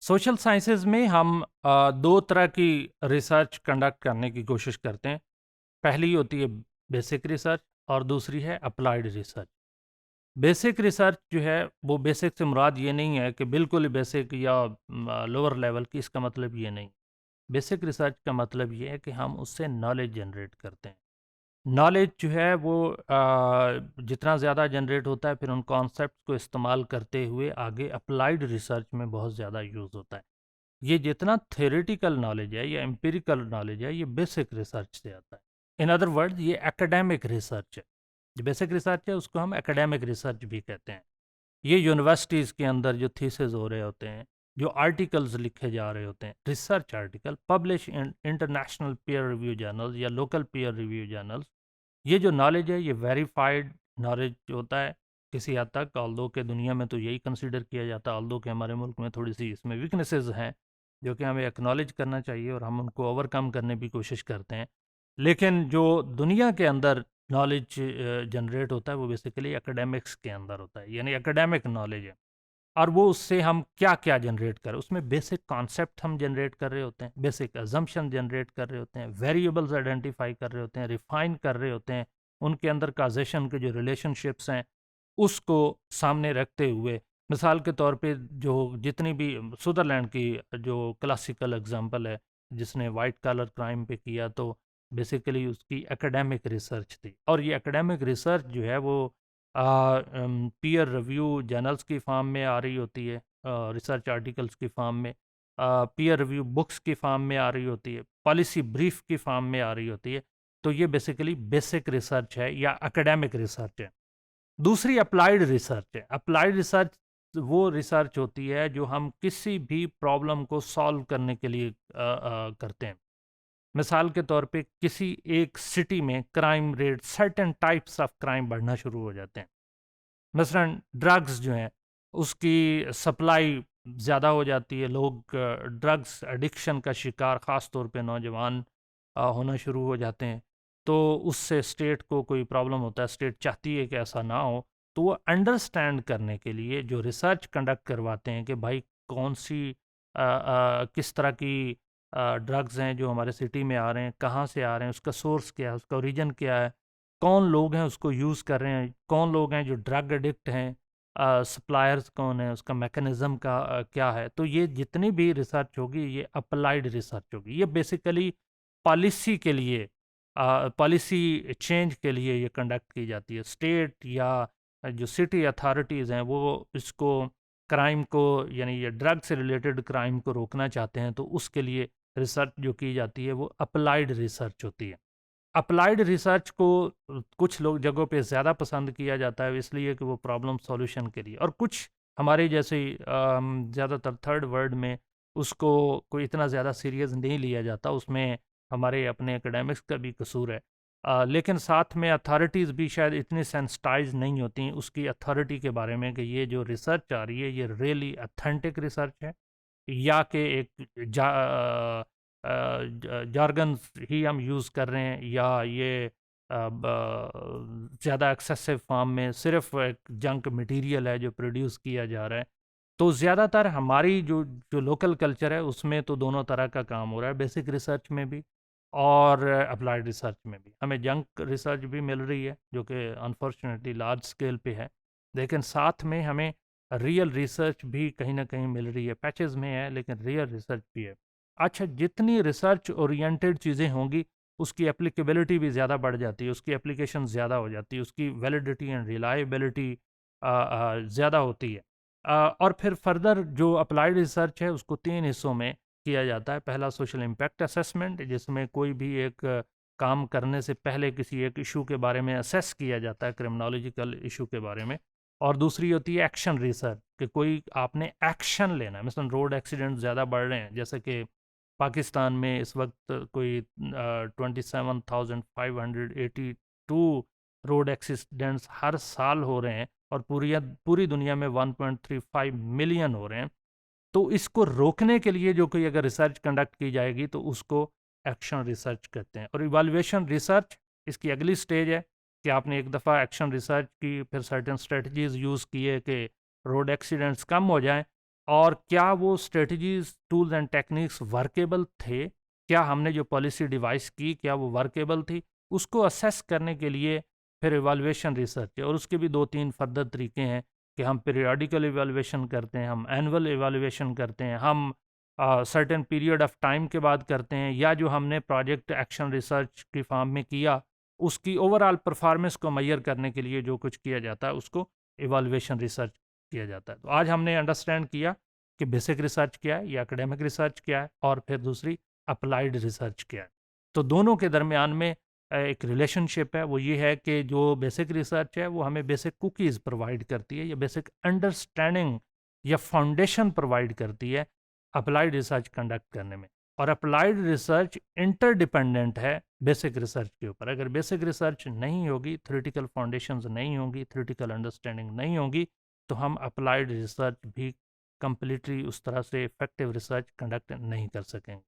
Social sciences में हम दो तरह की रिसर्च कंडक्ट करने की कोशिश करते हैं। पहली होती है बेसिक रिसर्च और दूसरी है अप्लाइड रिसर्च। बेसिक रिसर्च जो है वो बेसिक से मुराद ये नहीं है कि बिल्कुल ही बेसिक या लोअर लेवल की, इसका मतलब ये नहीं। बेसिक रिसर्च का मतलब ये है कि हम उससे नॉलेज जनरेट करते हैं। नॉलेज जो है वो जितना ज़्यादा जनरेट होता है फिर उन कॉन्सेप्ट को इस्तेमाल करते हुए आगे अप्लाइड रिसर्च में बहुत ज़्यादा यूज़ होता है। ये जितना थ्योरेटिकल नॉलेज है या एम्पिरिकल नॉलेज है, ये बेसिक रिसर्च से आता है। इन अदर वर्ड्स ये एकेडमिक रिसर्च है। जो बेसिक रिसर्च है उसको हम एकेडमिक रिसर्च भी कहते हैं। ये यूनिवर्सिटीज़ के अंदर जो थीसिस हो रहे होते हैं, जो आर्टिकल्स लिखे जा रहे होते हैं, research article publish in international peer review journals या लोकल पीयर रिव्यू जर्नल्स, ये जो नॉलेज है ये वेरीफाइड नॉलेज होता है किसी हद तक। ऑल्दो के दुनिया में तो यही कंसिडर किया जाता है, ऑल्दो के हमारे मुल्क में थोड़ी सी इसमें वीकनेसेस हैं जो कि हमें एक्नॉलेज करना चाहिए और हम उनको ओवरकम करने की कोशिश करते हैं। लेकिन जो दुनिया के अंदर नॉलेज जनरेट होता है वो बेसिकली एकेडमिक्स के अंदर होता है, यानी एकेडमिक नॉलेज है। और वो उससे हम क्या क्या जनरेट कर रहे हैं, उसमें बेसिक कॉन्सेप्ट हम जनरेट कर रहे होते हैं, बेसिक अजम्पशन जनरेट कर रहे होते हैं, वेरिएबल्स आइडेंटिफाई कर रहे होते हैं, रिफाइन कर रहे होते हैं, उनके अंदर काजेशन के जो रिलेशनशिप्स हैं उसको सामने रखते हुए। मिसाल के तौर पे जो जितनी भी सुदरलैंड की जो क्लासिकल एग्जांपल है जिसने वाइट कॉलर क्राइम पे किया, तो बेसिकली उसकी एकेडमिक रिसर्च थी। और ये एकेडमिक रिसर्च जो है वो पीयर रिव्यू जर्नल्स की फॉर्म में आ रही होती है, रिसर्च आर्टिकल्स की फॉर्म में, पीयर रिव्यू बुक्स की फॉर्म में आ रही होती है, पॉलिसी ब्रीफ की फॉर्म में आ रही होती है। तो ये बेसिकली बेसिक रिसर्च है या एकेडमिक रिसर्च है। दूसरी अप्लाइड रिसर्च है। अप्लाइड रिसर्च वो रिसर्च होती है जो हम किसी भी प्रॉब्लम को सॉल्व करने के लिए करते हैं। मिसाल के तौर पे किसी एक सिटी में crime rate, certain types of crime बढ़ना शुरू हो जाते हैं। मसलन ड्रग्स जो हैं उसकी सप्लाई ज़्यादा हो जाती है, लोग ड्रग्स एडिक्शन का शिकार, ख़ास तौर पे नौजवान होना शुरू हो जाते हैं। तो उससे स्टेट को कोई प्रॉब्लम होता है, स्टेट चाहती है कि ऐसा ना हो, तो वो अंडरस्टैंड करने के लिए जो रिसर्च कंडक्ट करवाते हैं कि भाई कौन सी किस तरह की ड्रग्स हैं जो हमारे सिटी में आ रहे हैं, कहाँ से आ रहे हैं, उसका सोर्स क्या है, उसका ओरिजिन क्या है, कौन लोग हैं उसको यूज़ कर रहे हैं, कौन लोग हैं जो ड्रग एडिक्ट हैं, सप्लायर्स कौन है, उसका मैकेनिज़्म का क्या है। तो ये जितनी भी रिसर्च होगी ये अप्लाइड रिसर्च होगी। ये बेसिकली पॉलिसी के लिए, पॉलिसी चेंज के लिए ये कंडक्ट की जाती है। स्टेट या जो सिटी अथॉरिटीज़ हैं वो इसको, क्राइम को, यानी ये ड्रग से रिलेटेड क्राइम को रोकना चाहते हैं, तो उसके लिए रिसर्च जो की जाती है वो अप्लाइड रिसर्च होती है। अप्लाइड रिसर्च को कुछ लोग जगहों पे ज़्यादा पसंद किया जाता है इसलिए कि वो प्रॉब्लम सॉल्यूशन के लिए, और कुछ हमारे जैसे ज़्यादातर थर्ड वर्ल्ड में उसको कोई इतना ज़्यादा सीरियस नहीं लिया जाता। उसमें हमारे अपने एकेडमिक्स का भी कसूर है। लेकिन साथ में अथॉरिटीज़ भी शायद इतनी सेंसिटाइज नहीं होती उसकी अथॉरिटी के बारे में कि ये जो रिसर्च आ रही है ये रियली ऑथेंटिक रिसर्च है या कि एक जार्गन्स ही हम यूज़ कर रहे हैं, या ये ज़्यादा एक्सेसिव फॉर्म में सिर्फ एक जंक मटेरियल है जो प्रोड्यूस किया जा रहा है। तो ज़्यादातर हमारी जो जो लोकल कल्चर है उसमें तो दोनों तरह का काम हो रहा है, बेसिक रिसर्च में भी और अप्लाइड रिसर्च में भी। हमें जंक रिसर्च भी मिल रही है जो कि अनफॉर्चुनेटली लार्ज स्केल पे है, लेकिन साथ में हमें रियल रिसर्च भी कहीं ना कहीं मिल रही है, पैचेस में है लेकिन रियल रिसर्च भी है। अच्छा, जितनी रिसर्च ओरिएंटेड चीज़ें होंगी उसकी एप्लीकेबिलिटी भी ज़्यादा बढ़ जाती है, उसकी एप्लीकेशन ज़्यादा हो जाती है, उसकी वैलिडिटी एंड रिलायबिलिटी ज़्यादा होती है। और फिर फर्दर जो अप्लाइड रिसर्च है उसको तीन हिस्सों में किया जाता है। पहला सोशल इम्पैक्ट असेसमेंट, जिसमें कोई भी एक काम करने से पहले किसी एक इशू के बारे में असेस किया जाता है, क्रिमिनोलॉजिकल इशू के बारे में। और दूसरी होती है एक्शन रिसर्च, कि कोई आपने एक्शन लेना है। मिसल रोड एक्सीडेंट ज़्यादा बढ़ रहे हैं, जैसे कि पाकिस्तान में इस वक्त कोई 27,582 रोड एक्सीडेंट्स हर साल हो रहे हैं और पूरी दुनिया में 1.35 मिलियन हो रहे हैं। तो इसको रोकने के लिए जो कोई अगर रिसर्च कंडक्ट की जाएगी तो उसको एक्शन रिसर्च कहते हैं। और इवाल्युएशन रिसर्च इसकी अगली स्टेज है कि आपने एक दफ़ा एक्शन रिसर्च की, फिर सर्टेन स्ट्रेटजीज यूज़ किए कि रोड एक्सीडेंट्स कम हो जाएं, और क्या वो strategies tools and techniques workable थे, क्या हमने जो पॉलिसी डिवाइस की क्या वो वर्केबल थी, उसको असेस करने के लिए फिर इवाल्यूएशन रिसर्च है। और उसके भी दो तीन फर्दर तरीके हैं कि हम पीरियोडिकल इवाल्यूएशन करते हैं, हम एनुअल इवाल्यूएशन करते हैं, हम सर्टेन पीरियड ऑफ टाइम के बाद करते हैं, या जो हमने प्रोजेक्ट एक्शन रिसर्च की फॉर्म में किया उसकी ओवरऑल परफॉर्मेंस को मैयर करने के लिए जो कुछ किया जाता है उसको इवाल्यूएशन रिसर्च किया जाता है। तो आज हमने अंडरस्टैंड किया कि बेसिक रिसर्च क्या है या एकेडमिक रिसर्च क्या है, और फिर दूसरी अप्लाइड रिसर्च क्या है। तो दोनों के दरमियान में एक रिलेशनशिप है, वो ये है कि जो बेसिक रिसर्च है वो हमें बेसिक कुकीज़ प्रोवाइड करती है या बेसिक अंडरस्टैंडिंग या फाउंडेशन प्रोवाइड करती है अप्लाइड रिसर्च कंडक्ट करने में। और अप्लाइड रिसर्च इंटरडिपेंडेंट है बेसिक रिसर्च के ऊपर। अगर बेसिक रिसर्च नहीं होगी, थ्योरेटिकल फाउंडेशंस नहीं होंगी, थ्योरेटिकल अंडरस्टैंडिंग नहीं होगी, तो हम अप्लाइड रिसर्च भी कंप्लीटली उस तरह से इफेक्टिव रिसर्च कंडक्ट नहीं कर सकेंगे।